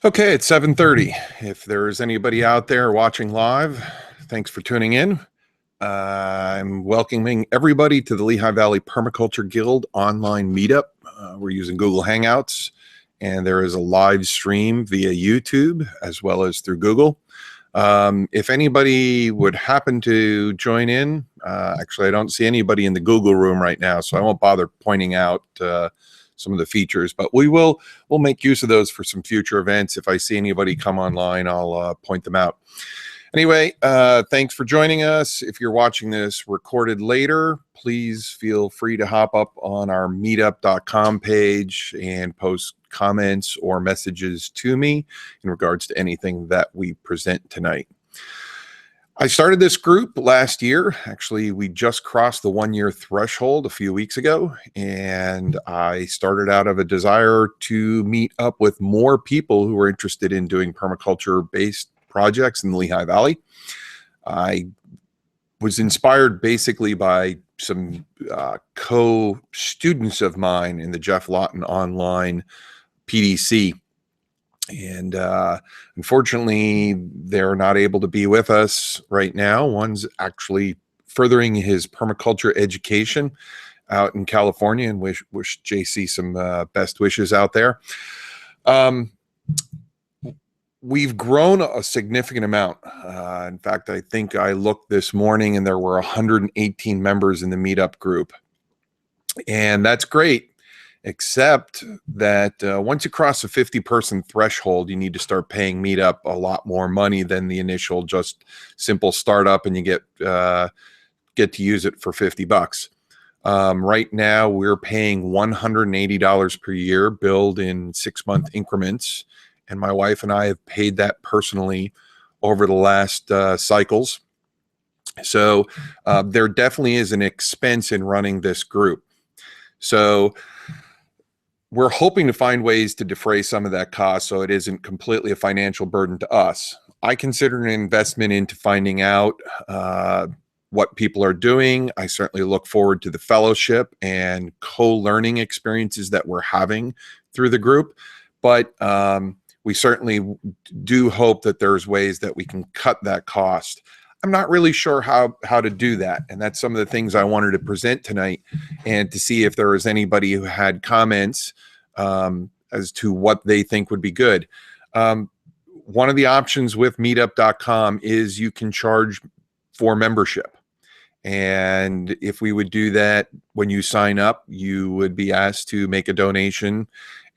Okay, it's 7:30. If there's anybody out there watching live, thanks for tuning in. I'm welcoming everybody to the Lehigh Valley Permaculture Guild online meetup. We're using Google Hangouts, and there is a live stream via YouTube as well as through Google. If anybody would happen to join in, actually, I don't see anybody in the Google room right now, so I won't bother pointing out some of the features, but we'll make use of those for some future events. If I see anybody come online, I'll point them out. Anyway, thanks for joining us. If you're watching this recorded later, please feel free to hop up on our meetup.com page and post comments or messages to me in regards to anything that we present tonight. I started this group last year. Actually, we just crossed the 1-year threshold a few weeks ago, and I started out of a desire to meet up with more people who were interested in doing permaculture-based projects in the Lehigh Valley. I was inspired basically by some co-students of mine in the Jeff Lawton online PDC. And unfortunately, they're not able to be with us right now. One's actually furthering his permaculture education out in California, and wish JC some best wishes out there. We've grown a significant amount. In fact, I think I looked this morning and there were 118 members in the meetup group. And that's great, except that once you cross the 50-person threshold, you need to start paying Meetup a lot more money than the initial just simple startup, and you get to use it for $50. Right now, we're paying $180 per year, billed in 6-month increments, and my wife and I have paid that personally over the last cycles. So there definitely is an expense in running this group. So we're hoping to find ways to defray some of that cost so it isn't completely a financial burden to us. I consider an investment into finding out what people are doing. I certainly look forward to the fellowship and co-learning experiences that we're having through the group. But we certainly do hope that there's ways that we can cut that cost. I'm not really sure how to do that. And that's some of the things I wanted to present tonight, and to see if there was anybody who had comments as to what they think would be good. One of the options with meetup.com is you can charge for membership. And if we would do that, when you sign up, you would be asked to make a donation.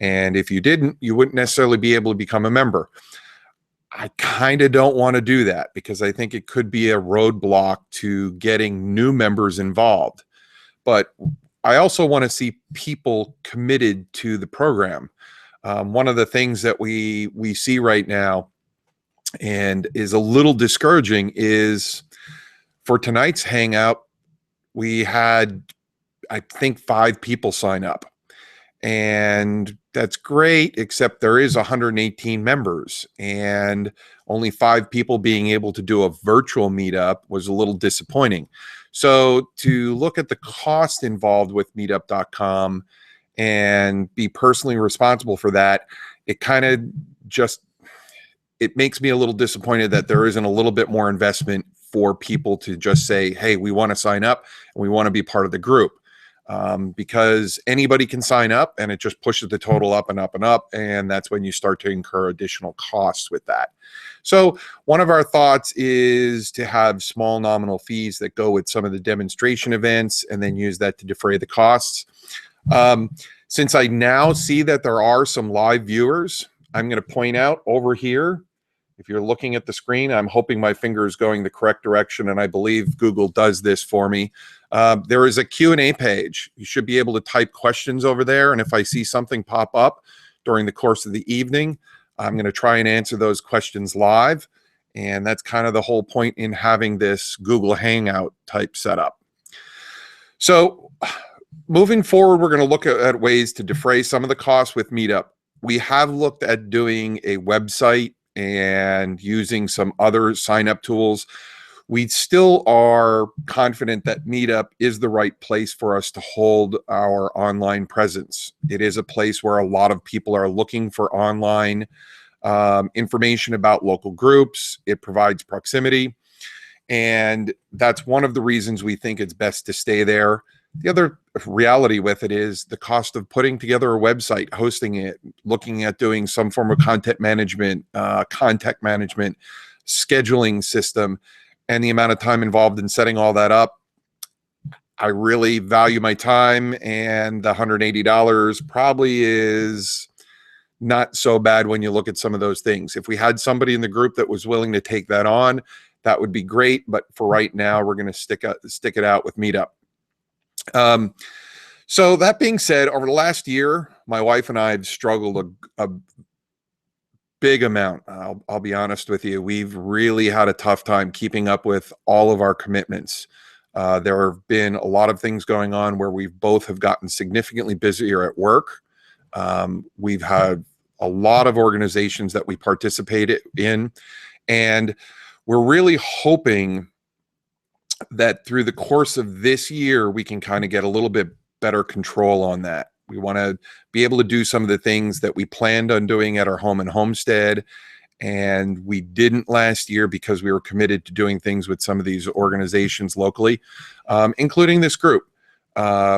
And if you didn't, you wouldn't necessarily be able to become a member. I kind of don't want to do that because I think it could be a roadblock to getting new members involved. But I also want to see people committed to the program. One of the things that we see right now and is a little discouraging is for tonight's hangout, we had, I think, 5 people sign up. And that's great, except there is 118 members, and only 5 people being able to do a virtual meetup was a little disappointing. So to look at the cost involved with meetup.com and be personally responsible for that, it kind of just, it makes me a little disappointed that there isn't a little bit more investment for people to just say, hey, we want to sign up and we want to be part of the group. Because anybody can sign up, and it just pushes the total up and up and up, and that's when you start to incur additional costs with that. So one of our thoughts is to have small nominal fees that go with some of the demonstration events, and then use that to defray the costs. Since I now see that there are some live viewers, I'm going to point out over here, if you're looking at the screen, I'm hoping my finger is going the correct direction, and I believe Google does this for me. There is a Q&A page. You should be able to type questions over there, and if I see something pop up during the course of the evening, I'm going to try and answer those questions live, and that's kind of the whole point in having this Google Hangout type setup. So moving forward, we're going to look at ways to defray some of the costs with Meetup. We have looked at doing a website and using some other sign-up tools. We still are confident that Meetup is the right place for us to hold our online presence. It is a place where a lot of people are looking for online information about local groups. It provides proximity. And that's one of the reasons we think it's best to stay there. The other reality with it is the cost of putting together a website, hosting it, looking at doing some form of content management, contact management, scheduling system, and the amount of time involved in setting all that up. I really value my time, and the $180 probably is not so bad when you look at some of those things. If we had somebody in the group that was willing to take that on, that would be great. But for right now, we're going to stick it out with Meetup. So that being said, over the last year, my wife and I have struggled a big amount. I'll be honest with you. We've really had a tough time keeping up with all of our commitments. There have been a lot of things going on where we both have gotten significantly busier at work. We've had a lot of organizations that we participate in, and we're really hoping that through the course of this year, we can kind of get a little bit better control on that. We want to be able to do some of the things that we planned on doing at our home and homestead, and we didn't last year because we were committed to doing things with some of these organizations locally, including this group.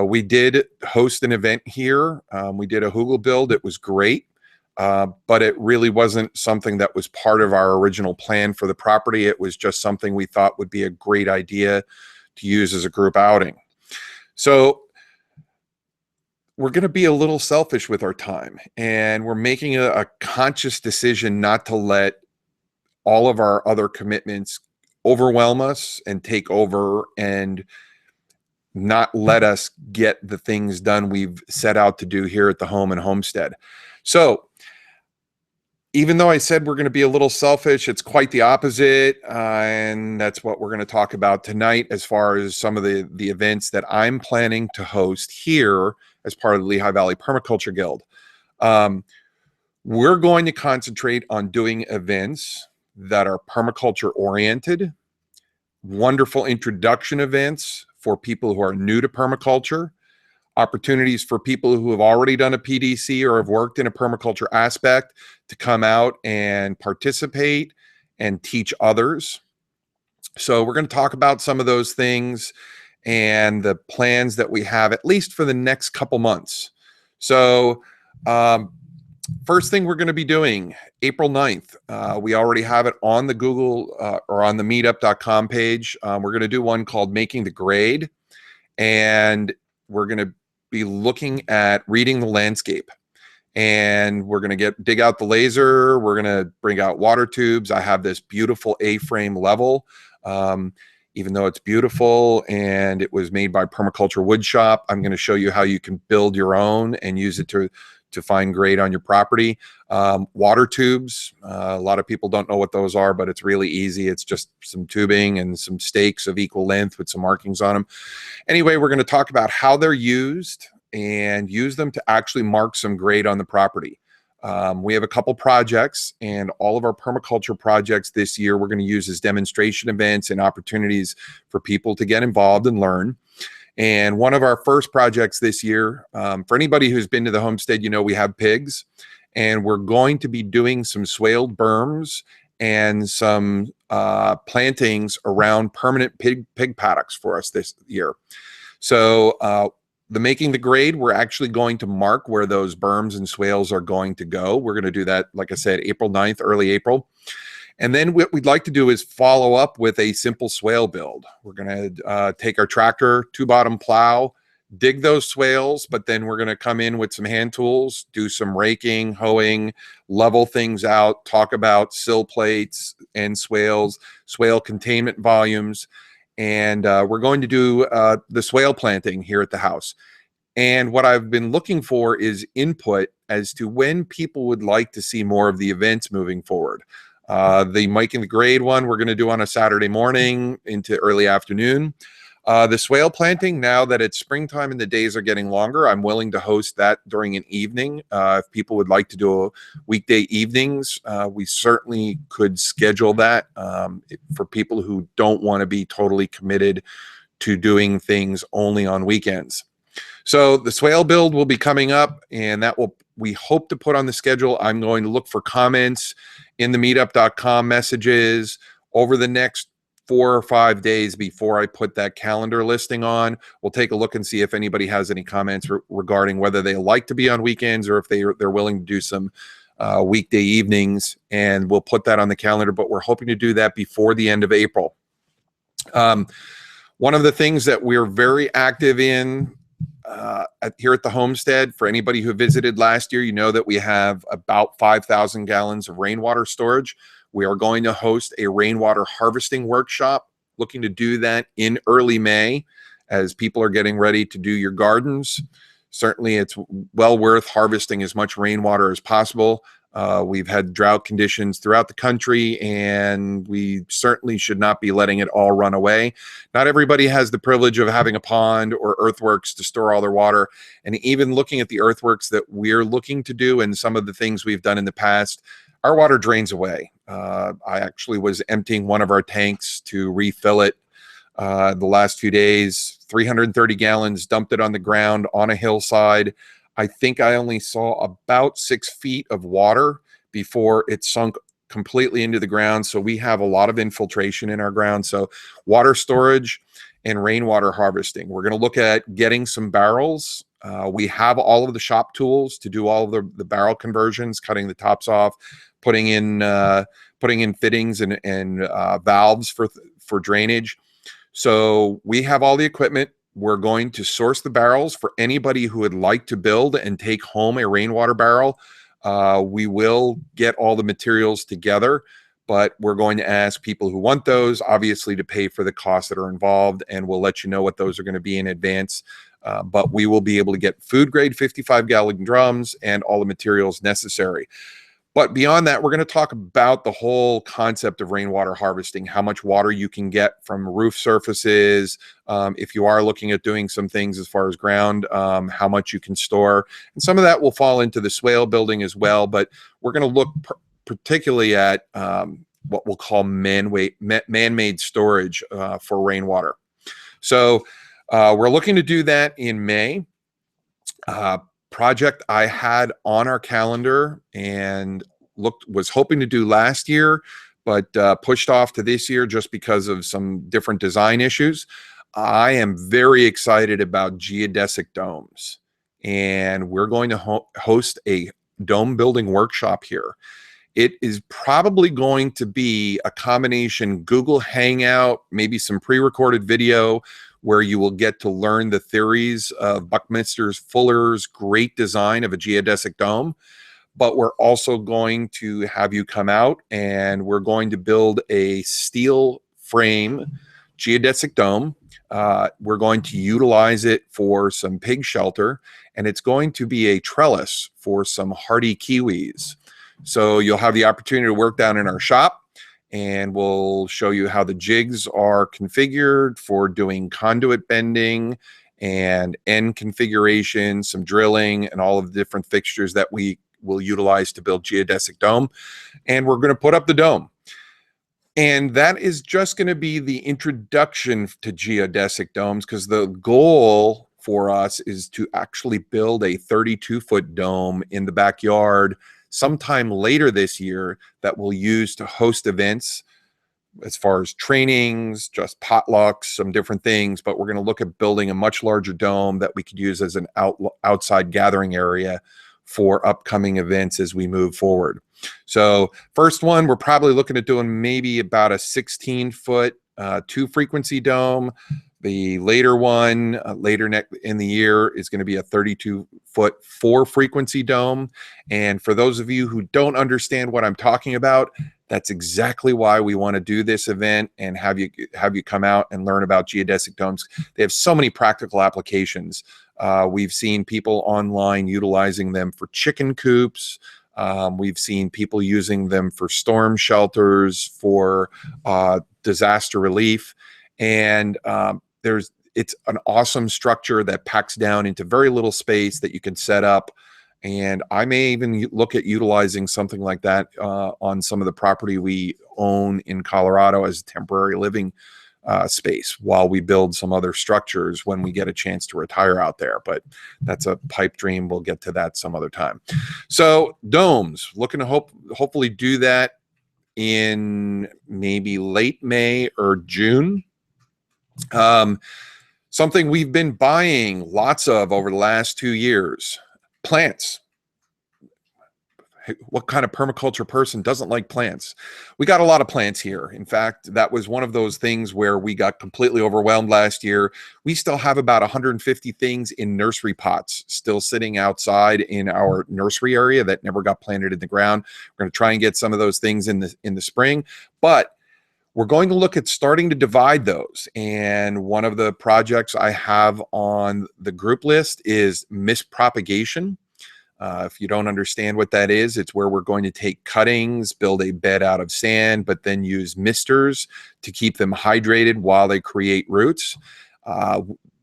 We did host an event here. We did a hugel build. It was great, but it really wasn't something that was part of our original plan for the property. It was just something we thought would be a great idea to use as a group outing. So we're going to be a little selfish with our time, and we're making a conscious decision not to let all of our other commitments overwhelm us and take over and not let us get the things done we've set out to do here at the home and homestead. So even though I said we're going to be a little selfish, it's quite the opposite. And that's what we're going to talk about tonight as far as some of the events that I'm planning to host here as part of the Lehigh Valley Permaculture Guild. We're going to concentrate on doing events that are permaculture oriented, wonderful introduction events for people who are new to permaculture, opportunities for people who have already done a PDC or have worked in a permaculture aspect to come out and participate and teach others. So we're going to talk about some of those things and the plans that we have, at least for the next couple months. So first thing we're going to be doing, April 9th, we already have it on the Google or on the meetup.com page. We're going to do one called Making the Grade, and we're going to be looking at reading the landscape. And we're going to dig out the laser. We're going to bring out water tubes. I have this beautiful A-frame level, even though it's beautiful and it was made by Permaculture Wood Shop. I'm going to show you how you can build your own and use it to find grade on your property. Water tubes, a lot of people don't know what those are, but it's really easy. It's just some tubing and some stakes of equal length with some markings on them. Anyway, we're going to talk about how they're used and use them to actually mark some grade on the property. We have a couple projects, and all of our permaculture projects this year we're going to use as demonstration events and opportunities for people to get involved and learn. And one of our first projects this year, for anybody who's been to the homestead, you know we have pigs, and we're going to be doing some swaled berms and some plantings around permanent pig paddocks for us this year. So the Making the Grade, we're actually going to mark where those berms and swales are going to go. We're going to do that, like I said, April 9th, early April. And then what we'd like to do is follow up with a simple swale build. We're going to take our tractor, two-bottom plow, dig those swales, but then we're going to come in with some hand tools, do some raking, hoeing, level things out, talk about sill plates and swales, swale containment volumes. And we're going to do the swale planting here at the house. And what I've been looking for is input as to when people would like to see more of the events moving forward. The Making the Grade one we're going to do on a Saturday morning into early afternoon. The swale planting, now that it's springtime and the days are getting longer, I'm willing to host that during an evening. If people would like to do a weekday evenings, we certainly could schedule that for people who don't want to be totally committed to doing things only on weekends. So the swale build will be coming up, and that will we hope to put on the schedule. I'm going to look for comments in the meetup.com messages over the next 4 or 5 days before I put that calendar listing on. We'll take a look and see if anybody has any comments regarding whether they like to be on weekends or if they're willing to do some weekday evenings, and we'll put that on the calendar, but we're hoping to do that before the end of April. One of the things that we're very active in here at the homestead, for anybody who visited last year, you know that we have about 5,000 gallons of rainwater storage. We are going to host a rainwater harvesting workshop, looking to do that in early May as people are getting ready to do your gardens. Certainly, it's well worth harvesting as much rainwater as possible. We've had drought conditions throughout the country, and we certainly should not be letting it all run away. Not everybody has the privilege of having a pond or earthworks to store all their water. And even looking at the earthworks that we're looking to do and some of the things we've done in the past, our water drains away. I actually was emptying one of our tanks to refill it the last few days, 330 gallons, dumped it on the ground on a hillside. I think I only saw about 6 feet of water before it sunk completely into the ground. So we have a lot of infiltration in our ground. So water storage and rainwater harvesting. We're going to look at getting some barrels. We have all of the shop tools to do all of the barrel conversions, cutting the tops off, putting in fittings and valves for drainage. So we have all the equipment. We're going to source the barrels for anybody who would like to build and take home a rainwater barrel. We will get all the materials together, but we're going to ask people who want those, obviously, to pay for the costs that are involved, and we'll let you know what those are going to be in advance. But we will be able to get food-grade 55-gallon drums and all the materials necessary. But beyond that, we're going to talk about the whole concept of rainwater harvesting, how much water you can get from roof surfaces. If you are looking at doing some things as far as ground, how much you can store. And some of that will fall into the swale building as well. But we're going to look particularly at what we'll call man-made storage for rainwater. So we're looking to do that in May. Project I had on our calendar and was hoping to do last year, but pushed off to this year just because of some different design issues. I am very excited about geodesic domes, and we're going to host a dome building workshop here. It is probably going to be a combination Google Hangout, maybe some pre-recorded video, where you will get to learn the theories of Buckminster Fuller's great design of a geodesic dome. But we're also going to have you come out, and we're going to build a steel frame geodesic dome. We're going to utilize it for some pig shelter, and it's going to be a trellis for some hardy kiwis. So you'll have the opportunity to work down in our shop, and we'll show you how the jigs are configured for doing conduit bending and end configuration, some drilling, and all of the different fixtures that we will utilize to build geodesic dome. And we're going to put up the dome. And that is just going to be the introduction to geodesic domes, because the goal for us is to actually build a 32-foot dome in the backyard sometime later this year that we'll use to host events as far as trainings, just potlucks, some different things. But we're going to look at building a much larger dome that we could use as an outside gathering area for upcoming events as we move forward. So first one, we're probably looking at doing maybe about a 16-foot 2-frequency dome. The later one, later in the year, is going to be a 32-foot 4-frequency dome. And for those of you who don't understand what I'm talking about, that's exactly why we want to do this event and have you come out and learn about geodesic domes. They have so many practical applications. We've seen people online utilizing them for chicken coops. We've seen people using them for storm shelters, for disaster relief. And it's an awesome structure that packs down into very little space that you can set up. And I may even look at utilizing something like that on some of the property we own in Colorado as a temporary living space while we build some other structures when we get a chance to retire out there. But that's a pipe dream. We'll get to that some other time. So domes, looking to hopefully do that in maybe late May or June. Something we've been buying lots of over the last 2 years, plants. What kind of permaculture person doesn't like plants? We got a lot of plants here. In fact, that was one of those things where we got completely overwhelmed last year. We still have about 150 things in nursery pots still sitting outside in our nursery area that never got planted in the ground. We're going to try and get some of those things in the spring, but we're going to look at starting to divide those. And one of the projects I have on the group list is mist propagation. If you don't understand what that is, it's where we're going to take cuttings, build a bed out of sand, but then use misters to keep them hydrated while they create roots.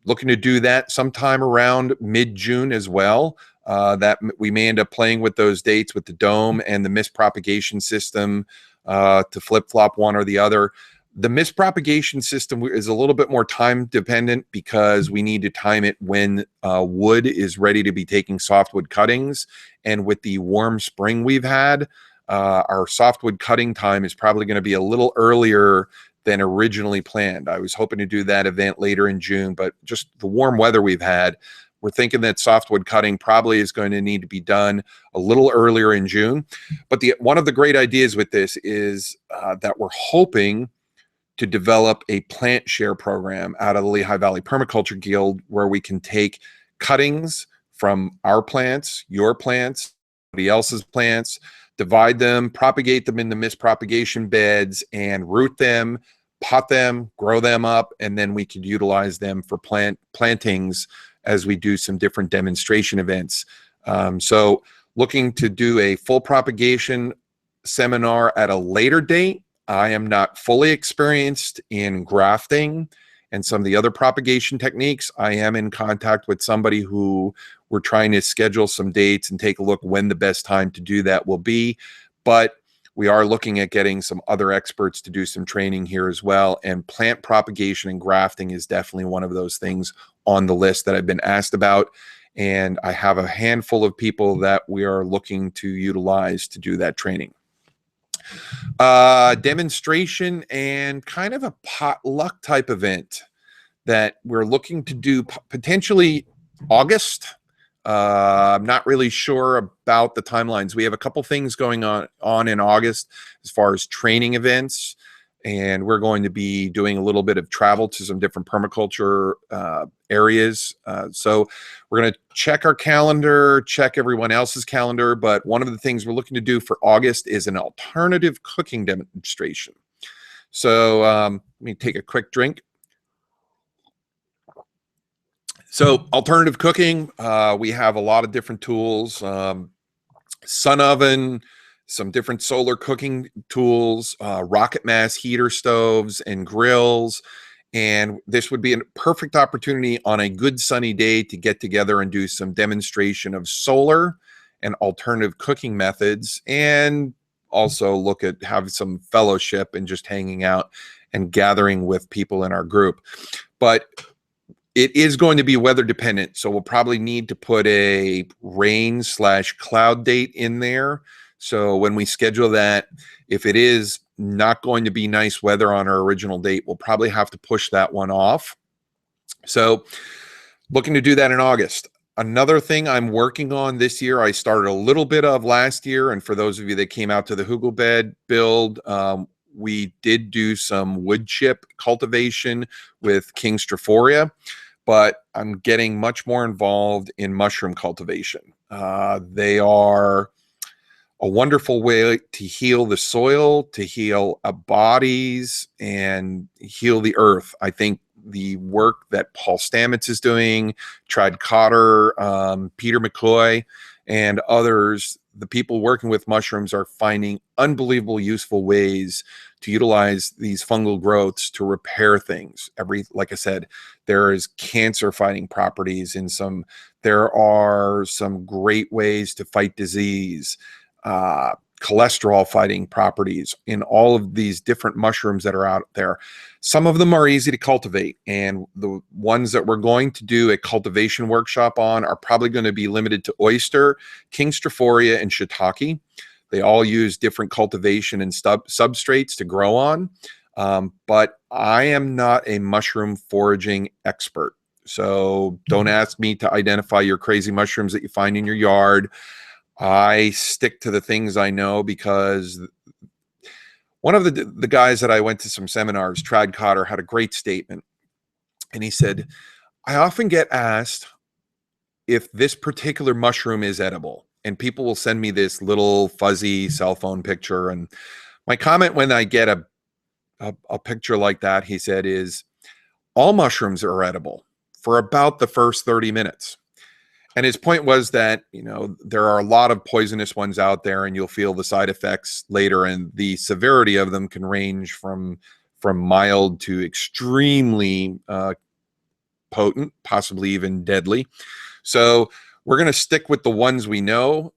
Looking to do that sometime around mid-June as well. That we may end up playing with those dates with the dome and the mist propagation system to flip-flop one or the other. The mist propagation system is a little bit more time dependent because we need to time it when wood is ready to be taking softwood cuttings. And with the warm spring we've had, our softwood cutting time is probably going to be a little earlier than originally planned. I was hoping to do that event later in June, but just the warm weather we've had, we're thinking that softwood cutting probably is going to need to be done a little earlier in June. But one of the great ideas with this is that we're hoping to develop a plant share program out of the Lehigh Valley Permaculture Guild where we can take cuttings from our plants, your plants, somebody else's plants, divide them, propagate them in the mist propagation beds, and root them, pot them, grow them up, and then we could utilize them for plantings as we do some different demonstration events. So looking to do a full propagation seminar at a later date. I am not fully experienced in grafting and some of the other propagation techniques. I am in contact with somebody who we're trying to schedule some dates and take a look when the best time to do that will be. But we are looking at getting some other experts to do some training here as well. And plant propagation and grafting is definitely one of those things on the list that I've been asked about. And I have a handful of people that we are looking to utilize to do that training. Demonstration and kind of a potluck type event that we're looking to do potentially August. I'm not really sure about the timelines. We have a couple things going on in August as far as training events, and we're going to be doing a little bit of travel to some different permaculture areas. So we're going to check our calendar, check everyone else's calendar. But one of the things we're looking to do for August is an alternative cooking demonstration. So let me take a quick drink. So alternative cooking, we have a lot of different tools, sun oven, some different solar cooking tools, rocket mass heater stoves and grills. And this would be a perfect opportunity on a good sunny day to get together and do some demonstration of solar and alternative cooking methods, and also look at have some fellowship and just hanging out and gathering with people in our group. But it is going to be weather dependent, so we'll probably need to put a rain/cloud date in there. So when we schedule that, if it is not going to be nice weather on our original date, we'll probably have to push that one off. So looking to do that in August. Another thing I'm working on this year, I started a little bit of last year, and for those of you that came out to the hugel bed build, we did do some wood chip cultivation with King Strophoria, but I'm getting much more involved in mushroom cultivation. They are a wonderful way to heal the soil, to heal bodies, and heal the earth. I think the work that Paul Stamets is doing, Trad Cotter, Peter McCoy, and others, the people working with mushrooms are finding unbelievable useful ways to utilize these fungal growths to repair things. Like I said, there is cancer fighting properties in some, there are some great ways to fight disease. cholesterol fighting properties in all of these different mushrooms that are out there. Some of them are easy to cultivate, and the ones that we're going to do a cultivation workshop on are probably going to be limited to oyster, king strophoria, and shiitake. They all use different cultivation and substrates to grow on, but I am not a mushroom foraging expert. So don't ask me to identify your crazy mushrooms that you find in your yard. I stick to the things I know, because one of the guys that I went to some seminars, Trad Cotter, had a great statement. And he said, I often get asked if this particular mushroom is edible. And people will send me this little fuzzy cell phone picture. And my comment when I get a picture like that, he said, is all mushrooms are edible for about the first 30 minutes. And his point was that, you know, there are a lot of poisonous ones out there, and you'll feel the side effects later, and the severity of them can range from mild to extremely potent, possibly even deadly. So we're going to stick with the ones we know.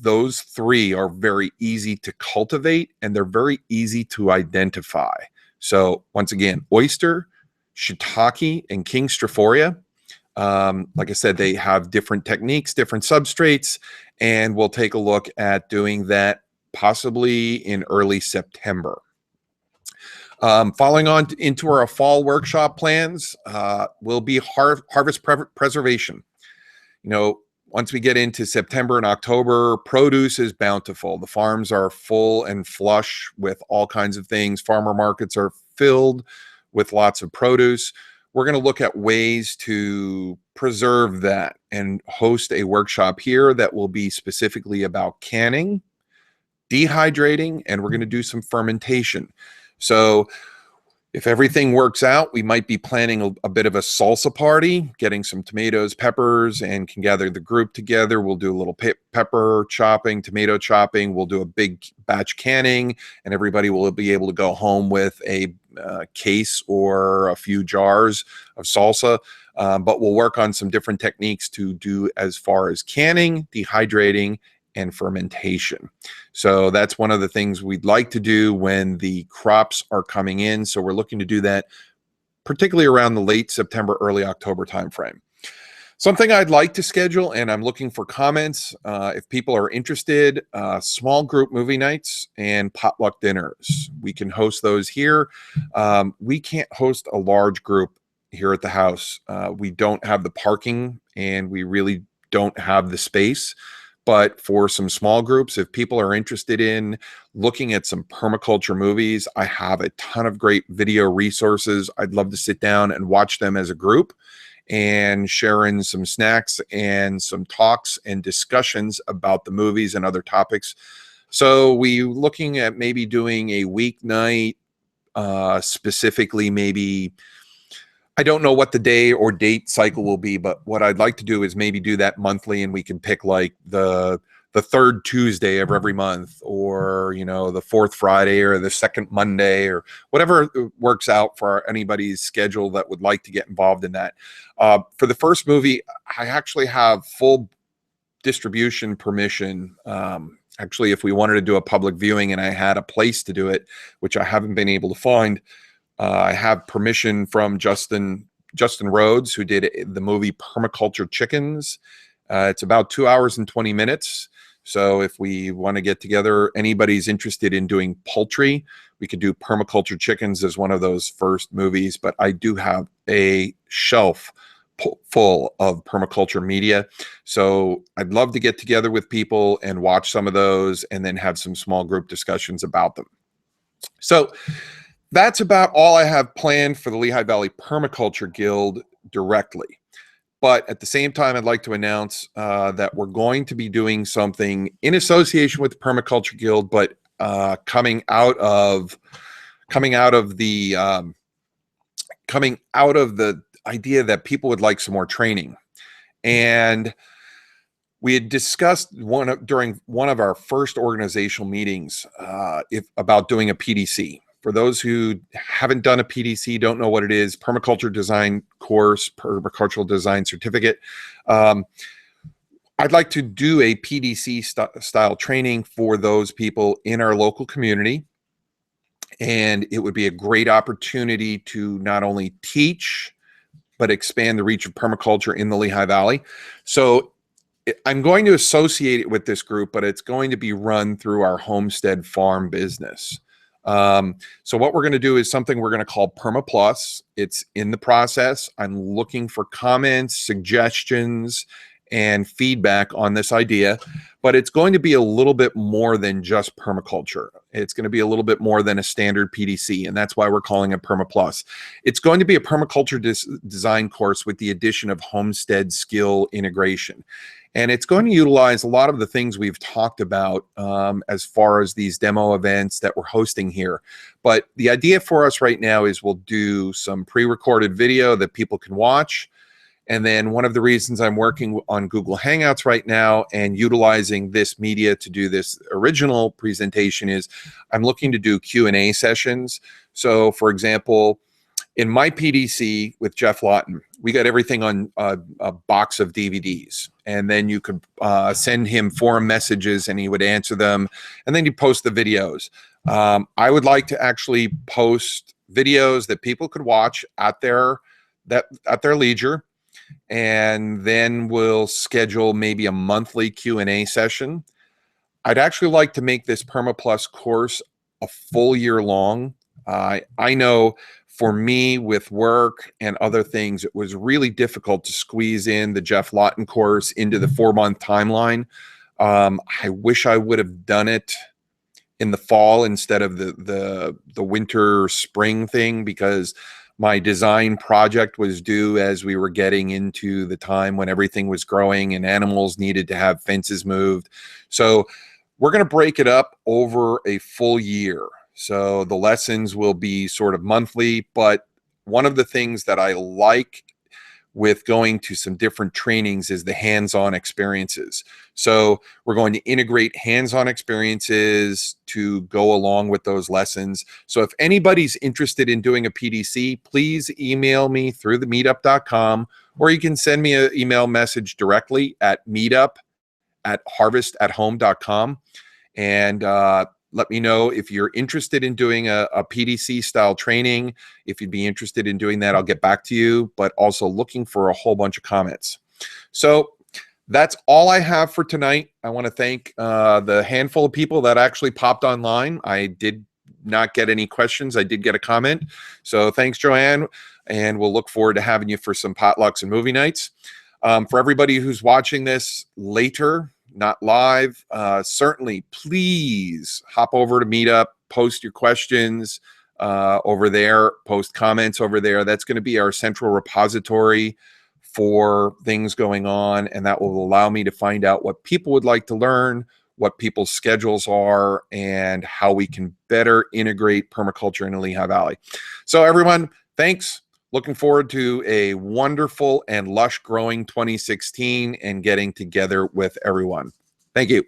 Those three are very easy to cultivate, and they're very easy to identify. So once again, oyster, shiitake, and king strophoria. Like I said, they have different techniques, different substrates, and we'll take a look at doing that possibly in early September. Following on into our fall workshop plans will be harvest preservation. You know, once we get into September and October, produce is bountiful. The farms are full and flush with all kinds of things. Farmer markets are filled with lots of produce. We're going to look at ways to preserve that and host a workshop here that will be specifically about canning, dehydrating, and we're going to do some fermentation. So if everything works out, we might be planning a bit of a salsa party, getting some tomatoes, peppers, and can gather the group together. We'll do a little pepper chopping, tomato chopping. We'll do a big batch canning, and everybody will be able to go home with a case or a few jars of salsa. But we'll work on some different techniques to do as far as canning, dehydrating, and fermentation. So that's one of the things we'd like to do when the crops are coming in. So we're looking to do that particularly around the late September, early October timeframe. Something I'd like to schedule, and I'm looking for comments, if people are interested, small group movie nights and potluck dinners. We can host those here. We can't host a large group here at the house. We don't have the parking, and we really don't have the space. But for some small groups, if people are interested in looking at some permaculture movies, I have a ton of great video resources. I'd love to sit down and watch them as a group and share in some snacks and some talks and discussions about the movies and other topics. So we looking at maybe doing a weeknight, specifically maybe, I don't know what the day or date cycle will be, but what I'd like to do is maybe do that monthly, and we can pick like the third Tuesday of every month, or, you know, the fourth Friday or the second Monday, or whatever works out for anybody's schedule that would like to get involved in that. For the first movie, I actually have full distribution permission. Actually, if we wanted to do a public viewing and I had a place to do it, which I haven't been able to find, I have permission from Justin Rhodes, who did the movie Permaculture Chickens. It's about 2 hours and 20 minutes. So if we want to get together, anybody's interested in doing poultry, we could do Permaculture Chickens as one of those first movies. But I do have a shelf full of permaculture media. So I'd love to get together with people and watch some of those, and then have some small group discussions about them. So that's about all I have planned for the Lehigh Valley Permaculture Guild directly. But at the same time, I'd like to announce that we're going to be doing something in association with the Permaculture Guild, but coming out of the idea that people would like some more training. And we had discussed during one of our first organizational meetings about doing a PDC. For those who haven't done a PDC, don't know what it is, permaculture design course, permacultural design certificate. I'd like to do a PDC style training for those people in our local community. And it would be a great opportunity to not only teach, but expand the reach of permaculture in the Lehigh Valley. So I'm going to associate it with this group, but it's going to be run through our homestead farm business. So what we're going to do is something we're going to call Perma Plus. It's in the process. I'm looking for comments, suggestions, and feedback on this idea, but it's going to be a little bit more than just permaculture. It's going to be a little bit more than a standard PDC, and that's why we're calling it Perma Plus. It's going to be a permaculture design course with the addition of homestead skill integration. And it's going to utilize a lot of the things we've talked about as far as these demo events that we're hosting here. But the idea for us right now is we'll do some pre-recorded video that people can watch. And then one of the reasons I'm working on Google Hangouts right now and utilizing this media to do this original presentation is I'm looking to do Q&A sessions. So for example, in my PDC with Jeff Lawton, we got everything on a box of DVDs. And then you could send him forum messages and he would answer them. And then you post the videos. I would like to actually post videos that people could watch at their leisure. And then we'll schedule maybe a monthly Q&A session. I'd actually like to make this PermaPlus course a full year long. I know for me with work and other things, it was really difficult to squeeze in the Jeff Lawton course into the 4-month timeline. I wish I would have done it in the fall instead of the winter spring thing, because my design project was due as we were getting into the time when everything was growing and animals needed to have fences moved. So we're going to break it up over a full year. So the lessons will be sort of monthly, but one of the things that I like with going to some different trainings is the hands-on experiences. So we're going to integrate hands-on experiences to go along with those lessons. So if anybody's interested in doing a PDC, please email me through the meetup.com, or you can send me an email message directly at meetup@harvestathome.com. And let me know if you're interested in doing a PDC style training. If you'd be interested in doing that, I'll get back to you, but also looking for a whole bunch of comments. So that's all I have for tonight. I want to thank the handful of people that actually popped online. I did not get any questions. I did get a comment. So thanks, Joanne. And we'll look forward to having you for some potlucks and movie nights. For everybody who's watching this later, not live, certainly please hop over to Meetup, post your questions over there, post comments over there. That's going to be our central repository for things going on, and that will allow me to find out what people would like to learn, what people's schedules are, and how we can better integrate permaculture in the Lehigh Valley. So everyone, thanks. Looking forward to a wonderful and lush growing 2016 and getting together with everyone. Thank you.